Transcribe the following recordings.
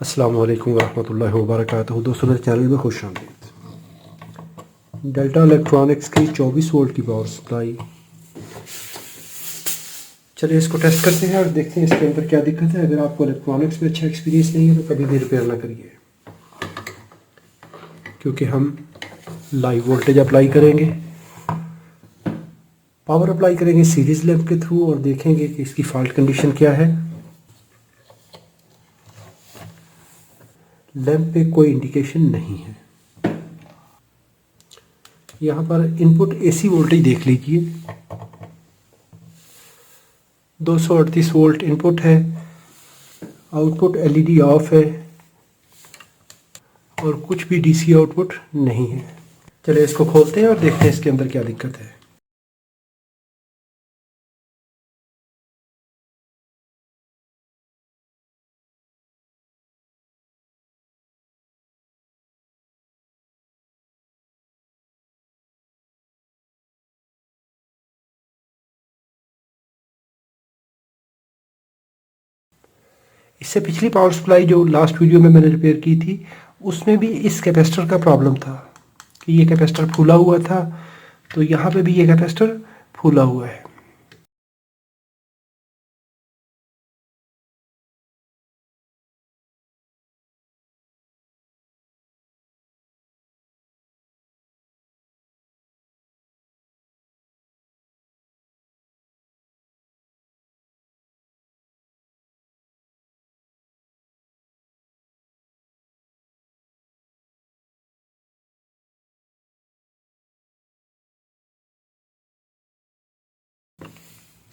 अस्सलाम वालेकुम रहमतुल्लाहि व बरकातहू। दोस्तों मेरे चैनल में खुश आमदीद। डेल्टा इलेक्ट्रॉनिक्स की 24 वोल्ट की पावर सप्लाई। चलिए इसको टेस्ट करते हैं और देखते हैं इसके अंदर क्या दिक्कत है। अगर आपको इलेक्ट्रॉनिक्स में अच्छा एक्सपीरियंस नहीं है तो कभी भी रिपेयर ना करिए, क्योंकि हम लाइव वोल्टेज अप्लाई करेंगे, पावर अप्लाई करेंगे सीरीज लैंप के थ्रू और देखेंगे कि इसकी फॉल्ट कंडीशन क्या है। लैंप पे कोई इंडिकेशन नहीं है। यहाँ पर इनपुट एसी वोल्टेज देख लीजिए, 238 वोल्ट इनपुट है। आउटपुट एलईडी ऑफ है और कुछ भी डीसी आउटपुट नहीं है। चलिए इसको खोलते हैं और देखते हैं इसके अंदर क्या दिक्कत है। इससे पिछली पावर सप्लाई जो लास्ट वीडियो में मैंने रिपेयर की थी, उसमें भी इस कैपेसिटर का प्रॉब्लम था कि ये कैपेसिटर फूला हुआ था, तो यहाँ पे भी ये कैपेसिटर फूला हुआ है।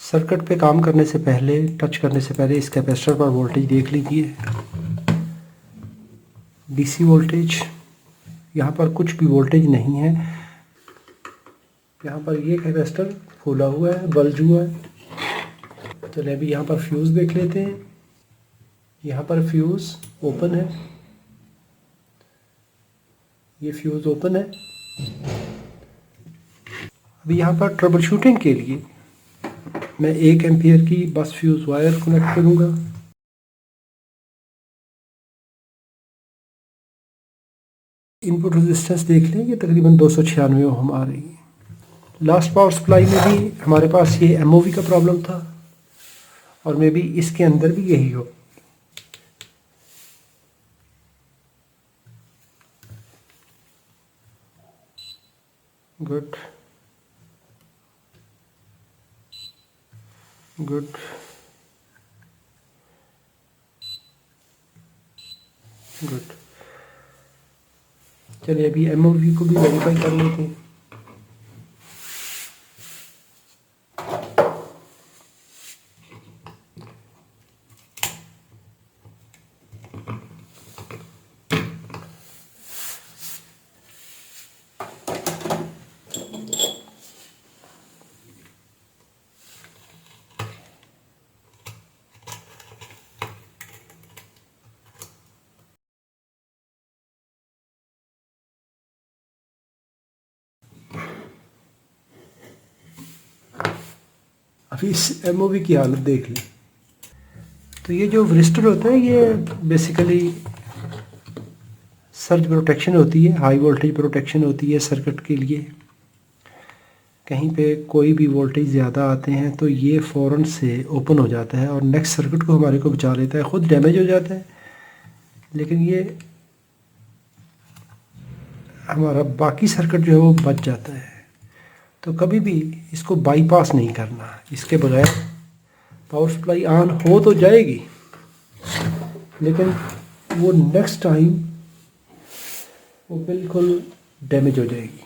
सर्किट पे काम करने से पहले, टच करने से पहले इस कैपेसिटर पर वोल्टेज देख लीजिए। डीसी वोल्टेज, यहाँ पर कुछ भी वोल्टेज नहीं है। यहाँ पर ये कैपेसिटर फूला हुआ है, बल्ज हुआ है। चलिए अभी यहाँ पर फ्यूज़ देख लेते हैं। यहाँ पर फ्यूज़ ओपन है, ये फ्यूज़ ओपन है। अभी यहाँ पर ट्रबल शूटिंग के लिए मैं 1 एम्पियर की बस फ्यूज़ वायर कनेक्ट करूँगा। इनपुट रेजिस्टेंस देख लें, ये तकरीबन 296 ओम आ रही है। लास्ट पावर सप्लाई में भी हमारे पास ये एमओवी का प्रॉब्लम था और मे बी इसके अंदर भी यही हो। Good good. गुड। चलिए अभी एमओवी को भी वेरीफाई कर लेते हैं। अभी इस एमओवी की हालत देख लें। तो ये जो वरिस्टर होता है, ये बेसिकली सर्ज प्रोटेक्शन होती है, हाई वोल्टेज प्रोटेक्शन होती है सर्किट के लिए। कहीं पे कोई भी वोल्टेज ज़्यादा आते हैं तो ये फ़ौरन से ओपन हो जाता है और नेक्स्ट सर्किट को हमारे को बचा लेता है। ख़ुद डैमेज हो जाता है, लेकिन ये हमारा बाकी सर्किट जो है वो बच जाता है। तो कभी भी इसको बाईपास नहीं करना। इसके बगैर पावर सप्लाई ऑन हो तो जाएगी, लेकिन वो नेक्स्ट टाइम वो बिल्कुल डैमेज हो जाएगी।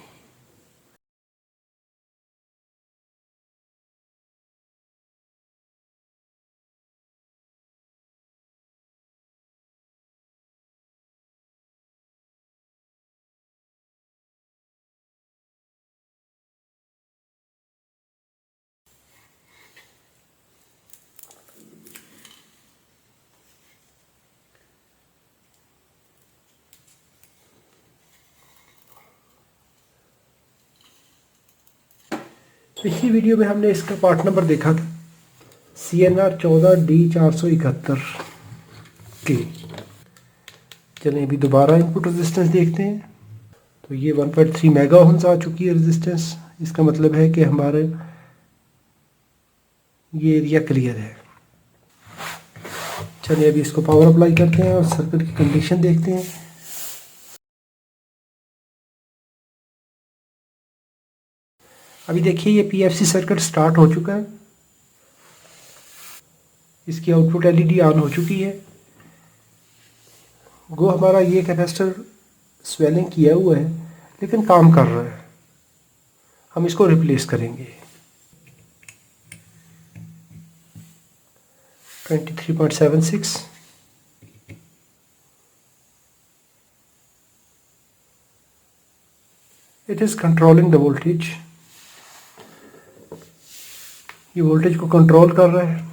पिछली वीडियो में हमने इसका पार्ट नंबर देखा था, CNR 14D471 के। चलें अभी दोबारा इनपुट रेजिस्टेंस देखते हैं। तो ये 1.3 मेगा ओम्स आ चुकी है रेजिस्टेंस। इसका मतलब है कि हमारे ये एरिया क्लियर है। चलिए अभी इसको पावर अप्लाई करते हैं और सर्किट की कंडीशन देखते हैं। अभी देखिए ये पीएफसी सर्किट स्टार्ट हो चुका है। इसकी आउटपुट एलईडी ऑन हो चुकी है। वो हमारा ये कैपेसिटर स्वेलिंग किया हुआ है लेकिन काम कर रहा है। हम इसको रिप्लेस करेंगे। 23.76 it is controlling the voltage। ये वोल्टेज को कंट्रोल कर रहा है।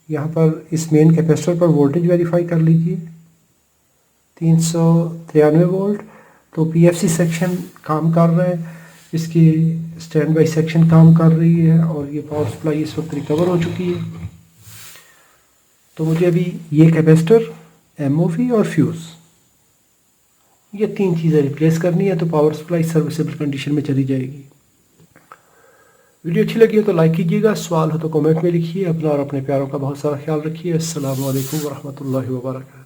यहाँ पर इस मेन कैपेसिटर पर वोल्टेज वेरीफाई कर लीजिए 393 वोल्ट। तो पीएफसी सेक्शन काम कर रहा है, इसकी स्टैंड बाई सेक्शन काम कर रही है और ये पावर सप्लाई इस वक्त रिकवर हो चुकी है। तो मुझे अभी ये कैपेसिटर, एमओवी और फ्यूज़, ये 3 चीज़ें रिप्लेस करनी है तो पावर सप्लाई सर्विसेबल कंडीशन में चली जाएगी। वीडियो अच्छी लगी हो तो लाइक कीजिएगा, सवाल हो तो कमेंट में लिखिए। अपना और अपने प्यारों का बहुत सारा ख्याल रखिए। अस्सलामु अलैकुम वरहमतुल्लाहि वबरकातुहू।